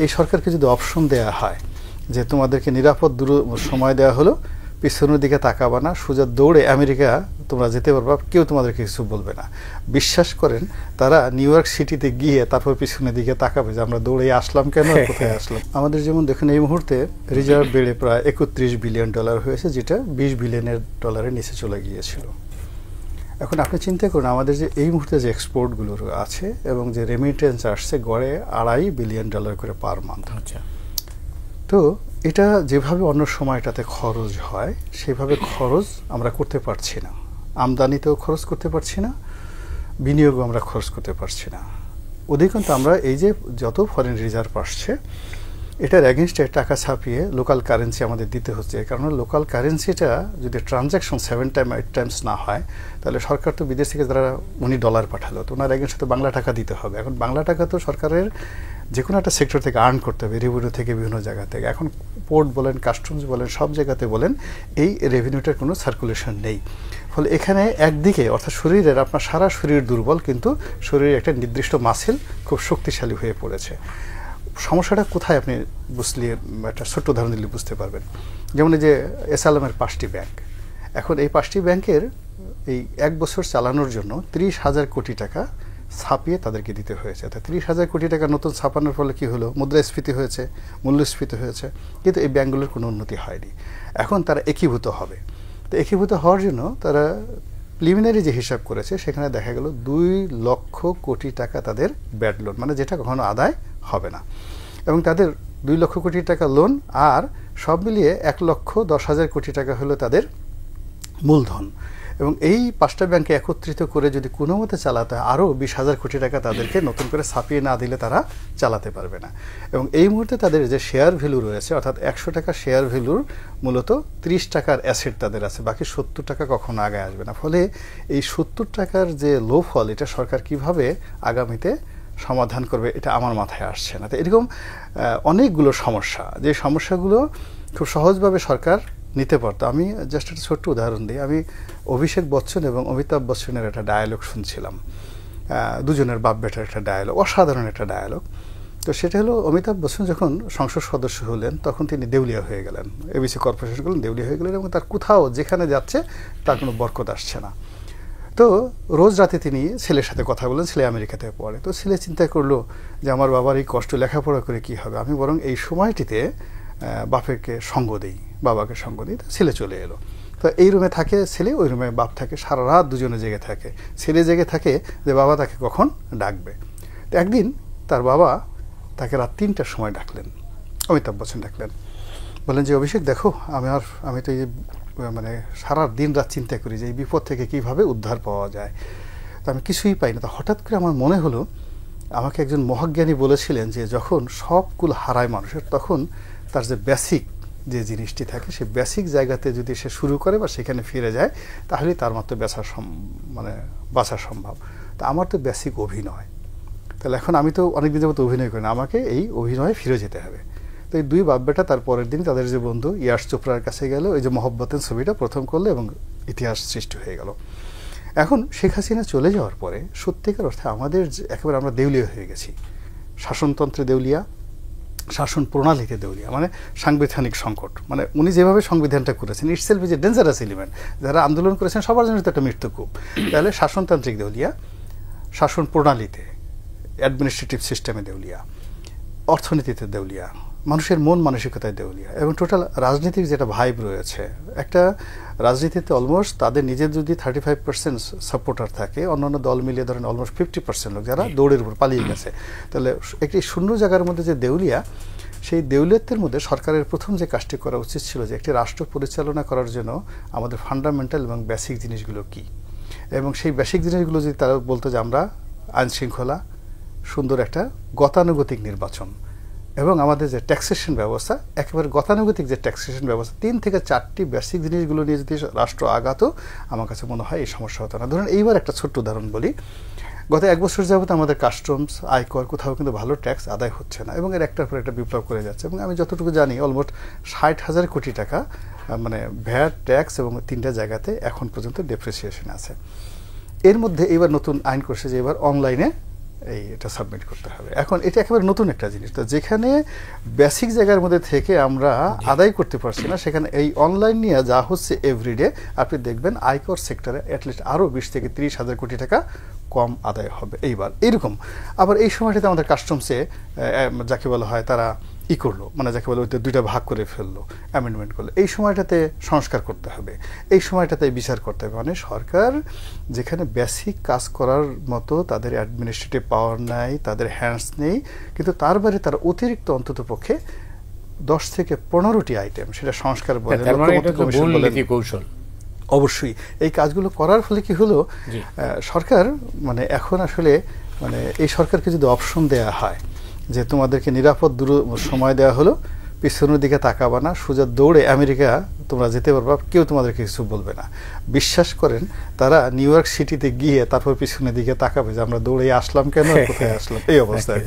এই সরকারকে যদি অপশন দেয়া হয় যে তোমাদেরকে নিরাপদ সময় দেওয়া হলো, পিছনের দিকে তাকাবা না, সোজা দৌড়ে আমেরিকা তোমরা যেতে পারবা, কেউ তোমাদেরকে কিছু বলবে না, বিশ্বাস করেন তারা নিউ ইয়র্ক সিটিতে গিয়ে তারপর পিছনের দিকে তাকাবে যে আমরা দৌড়ে আসলাম কেন, কোথায় আসলাম। আমাদের যেমন দেখুন এই মুহূর্তে রিজার্ভ বেড়ে প্রায় $31 বিলিয়ন হয়েছে, যেটা $20 বিলিয়নের নিচে চলে গিয়েছিল। এখন আপনি চিন্তা করুন আমাদের যে এই মুহূর্তে যে এক্সপোর্টগুলো আছে এবং যে রেমিটেন্স আসছে গড়ে $2.5 বিলিয়ন করে পার মান্থ। আচ্ছা, তো এটা যেভাবে অন্য সময়টাতে খরচ হয় সেভাবে খরচ আমরা করতে পারছি না, আমদানিতেও খরচ করতে পারছি না, বিনিয়োগও আমরা খরচ করতে পারছি না। অধিকাংশ আমরা এই যে যত ফরেন রিজার্ভ আসছে এটার এগেনস্টে টাকা ছাপিয়ে লোকাল কারেন্সি আমাদের দিতে হচ্ছে। কারণ লোকাল কারেন্সিটা যদি ট্রানজ্যাকশন 7 টাইমস না হয় তাহলে সরকার তো বিদেশ থেকে যারা উনি ডলার পাঠালো তো ওনার এগেনস্টে তো বাংলা টাকা দিতে হবে। এখন বাংলা টাকা তো সরকারের যে কোনো একটা সেক্টর থেকে আর্ন করতে হবে, রেভিনিউ থেকে বিভিন্ন জায়গা থেকে। এখন পোর্ট বলেন, কাস্টমস বলেন, সব জায়গাতে বলেন এই রেভিনিউটার কোনো সার্কুলেশন নেই। ফলে এখানে একদিকে অর্থাৎ শরীরের আপনার সারা শরীর দুর্বল, কিন্তু শরীরের একটা নির্দিষ্ট মাসেল খুব শক্তিশালী হয়ে পড়েছে। সমস্যাটা কোথায় আপনি বুঝলে একটা ছোট্ট উদাহরণ দিলে বুঝতে পারবেন। যেমন এই যে এসআলএমের 5টি ব্যাংক, এখন এই 5টি ব্যাংকের এই 1 বছর চালানোর জন্য 30,000 কোটি টাকা ছাপিয়ে তাদেরকে দিতে হয়েছে। অর্থাৎ 30,000 কোটি টাকা নতুন ছাপানোর ফলে কি হলো, মুদ্রাস্ফীতি হয়েছে, মূল্যস্ফীতি হয়েছে, কিন্তু এই ব্যাংকগুলোর কোনো উন্নতি হয়নি। এখন তারা একীভূত হবে, তো একীভূত হওয়ার জন্য তারা প্রিলিমিনারি যে হিসাব করেছে সেখানে দেখা গেল 2 লক্ষ কোটি টাকা তাদের ব্যাড লোন, মানে যেটা কখনো আদায় হবে না। এবং তাদের 2 লক্ষ কোটি টাকা লোন আর সব মিলিয়ে 1,10,000 কোটি টাকা হলো তাদের মূলধন। এবং এই 5টা ব্যাংকে একত্রিত করে যদি কোনো মতে চালাতে হয় আরও 20,000 কোটি টাকা তাদেরকে নতুন করে ছাপিয়ে না দিলে তারা চালাতে পারবে না। এবং এই মুহূর্তে তাদের যে শেয়ার ভ্যালু রয়েছে অর্থাৎ 100 টাকা শেয়ার ভ্যালুর মূলত 30 টাকার অ্যাসেট তাদের আছে, বাকি 70 টাকা কখনো আগে আসবে না। ফলে এই 70 টাকার যে লো ফল এটা সরকার কিভাবে আগামীতে সমাধান করবে এটা আমার মাথায় আসছে না। তো এরকম অনেকগুলো সমস্যা, যে সমস্যাগুলো খুব সহজভাবে সরকার নিতে পারতো। আমি জাস্ট একটা ছোট্ট উদাহরণ দিই। আমি অভিষেক বচ্চন এবং অমিতাভ বচ্চনের একটা ডায়ালগ শুনছিলাম, দুজনের বাপ বেটার একটা ডায়ালগ, অসাধারণ একটা ডায়ালগ। তো সেটা হলো অমিতাভ বচ্চন যখন সংসদ সদস্য হলেন তখন তিনি দেউলিয়া হয়ে গেলেন, এবিসি কর্পোরেশনগুলো দেউলিয়া হয়ে গেলেন এবং তার কোথাও যেখানে যাচ্ছে তার কোনো বরকত আসছে না। তো রোজ রাতে তিনি ছেলের সাথে কথা বলেন, ছেলে আমেরিকাতে পড়ে। তো ছেলে চিন্তা করলো যে আমার বাবার এই কষ্ট, লেখাপড়া করে কি হবে, আমি বরং এই সময়টিতে বাপেরকে সঙ্গ দিই, বাবাকে সঙ্গ দিই। তো ছেলে চলে এলো। তো এই রুমে থাকে ছেলে, ওই রুমে বাপ থাকে, সারা রাত দুজনে জেগে থাকে। ছেলে জেগে থাকে যে বাবা তাকে কখন ডাকবে। তো একদিন তার বাবা তাকে রাত 3টার সময় ডাকলেন, অমিতাভ বচ্চন ডাকলেন, বললেন যে অভিষেক দেখো আমি তো এই মানে সারা দিন রাত চিন্তা করি যে এই বিপদ থেকে কিভাবে উদ্ধার পাওয়া যায়, তো আমি কিছুই পাই না। তো হঠাৎ করে আমার মনে হলো আমাকে একজন মহাজ্ঞানী বলেছিলেন যে যখন সব কুল হারায় মানুষের তখন তার যে বেসিক যে জিনিসটি থাকে সেই বেসিক জায়গাতে যদি সে শুরু করে বা সেখানে ফিরে যায় তাহলেই তার মাত্র বাঁচা সম্ভব। তা আমার তো বেসিক অভিনয়, তাহলে এখন আমি তো অনেকদিন যাবত অভিনয় করি না, আমাকে এই অভিনয়ে ফিরে যেতে হবে। তো এই 2 বাপ বেটা তার পরের দিন তাদের যে বন্ধু ইয়াশ চোপড়ার কাছে গেল, এই যে মহব্বতের ছবিটা প্রথম করলো এবং ইতিহাস সৃষ্টি হয়ে গেল। এখন শেখ হাসিনা চলে যাওয়ার পরে সত্যিকার অর্থে আমাদের একেবারে আমরা দেউলিয়া হয়ে গেছি। শাসনতন্ত্রে দেউলিয়া, শাসন প্রণালীতে দেউলিয়া, মানে সাংবিধানিক সংকট। মানে উনি যেভাবে সংবিধানটা করেছেন itself is a dangerous element. যারা আন্দোলন করেছেন সবার জন্য তো একটা মৃত্যুকূপ। তাহলে শাসনতান্ত্রিক দেউলিয়া, শাসন প্রণালীতে, অ্যাডমিনিস্ট্রেটিভ সিস্টেমে দেউলিয়া, অর্থনীতিতে দেউলিয়া, মানুষের মন মানসিকতায় দেউলিয়া, এবং টোটাল রাজনীতির যেটা ভাইব রয়েছে, একটা রাজনীতিতে অলমোস্ট তাদের নিজের যদি 35% সাপোর্টার থাকে, অন্যান্য দল মিলিয়ে ধরেন অলমোস্ট 50% লোক যারা দৌড়ের উপর পালিয়ে গেছে, তাহলে একটি শূন্য জায়গার মধ্যে যে দেউলিয়া, সেই দেউলিয়াতের মধ্যে সরকারের প্রথম যে কাজটি করা উচিত ছিল যে একটি রাষ্ট্র পরিচালনা করার জন্য আমাদের ফান্ডামেন্টাল এবং বেসিক জিনিসগুলো কি, এবং সেই বেসিক জিনিসগুলো যদি তারা বলতো যে আমরা আইনশৃঙ্খলা, সুন্দর একটা গতানুগতিক নির্বাচন এবং আমাদের যে ট্যাক্সেশন ব্যবস্থা, একেবারে গতানুগতিক যে ট্যাক্সেশন ব্যবস্থা, 3 থেকে 4টি বেসিক জিনিসগুলো নিয়ে যদি রাষ্ট্র আগাতো আমার কাছে মনে হয় এই সমস্যা হতো না। ধরুন এইবার একটা ছোট্ট উদাহরণ বলি, গত 1 বছর যাবত আমাদের কাস্টমস, আয়কর কোথাও কিন্তু ভালো ট্যাক্স আদায় হচ্ছে না এবং এর একটার পর একটা বিপ্লব করে যাচ্ছে। এবং আমি যতটুকু জানি অলমোস্ট 60,000 কোটি টাকা মানে ভ্যাট, ট্যাক্স এবং 3টা জায়গাতে এখন পর্যন্ত ডেপ্রিসিয়েশন আছে। এর মধ্যে এবার নতুন আইন করছে যে এবার অনলাইনে এটা সাবমিট করতে হবে। এখন এটা একেবারে নতুন একটা জিনিস, তো যেখানে বেসিক জায়গার মধ্যে থেকে আমরা আদায় করতে পারছি না, সেখানে এই অনলাইন নিয়ে যা হচ্ছে এভরিডে, আপনি দেখবেন আয়কর সেক্টরে অ্যাটলিস্ট আরও 20 থেকে 30 হাজার কোটি টাকা কম আদায় হবে এইবার। এরকম আবার এই সময়টাতে আমাদের কাস্টমসে যাকে বলা হয় তারা করলো, মানে যাকে বলে দুইটা ভাগ করে ফেললো, অ্যামেন্ডমেন্ট করলো, এই সময়টাতে সংস্কার করতে হবে, এই সময়টাতে বিচার করতে হবে। মানে সরকার যেখানে বেসিক কাজ করার মতো তাদের অ্যাডমিনিস্ট্রেটিভ পাওয়ার নাই, তাদের হ্যান্ডস নেই, কিন্তু তার বাইরে তার অতিরিক্ত অন্তত পক্ষে 10 থেকে 15টি আইটেম, সেটা সংস্কার বলে কৌশল, অবশ্যই এই কাজগুলো করার ফলে কি হলো, সরকার মানে এখন আসলে মানে এই সরকারকে যদি অপশন দেয়া হয় যে তোমাদেরকে নিরাপদ সময় দেওয়া হলো, পিছনের দিকে তাকাবা না, সোজা দৌড়ে আমেরিকা তোমরা যেতে পারবা, কেউ তোমাদেরকে কিছু বলবে না, বিশ্বাস করেন তারা নিউ ইয়র্ক সিটিতে গিয়ে তারপর পিছনের দিকে তাকাবে যে আমরা দৌড়ে আসলাম কেন, কোথায় আসলাম, এই অবস্থায়।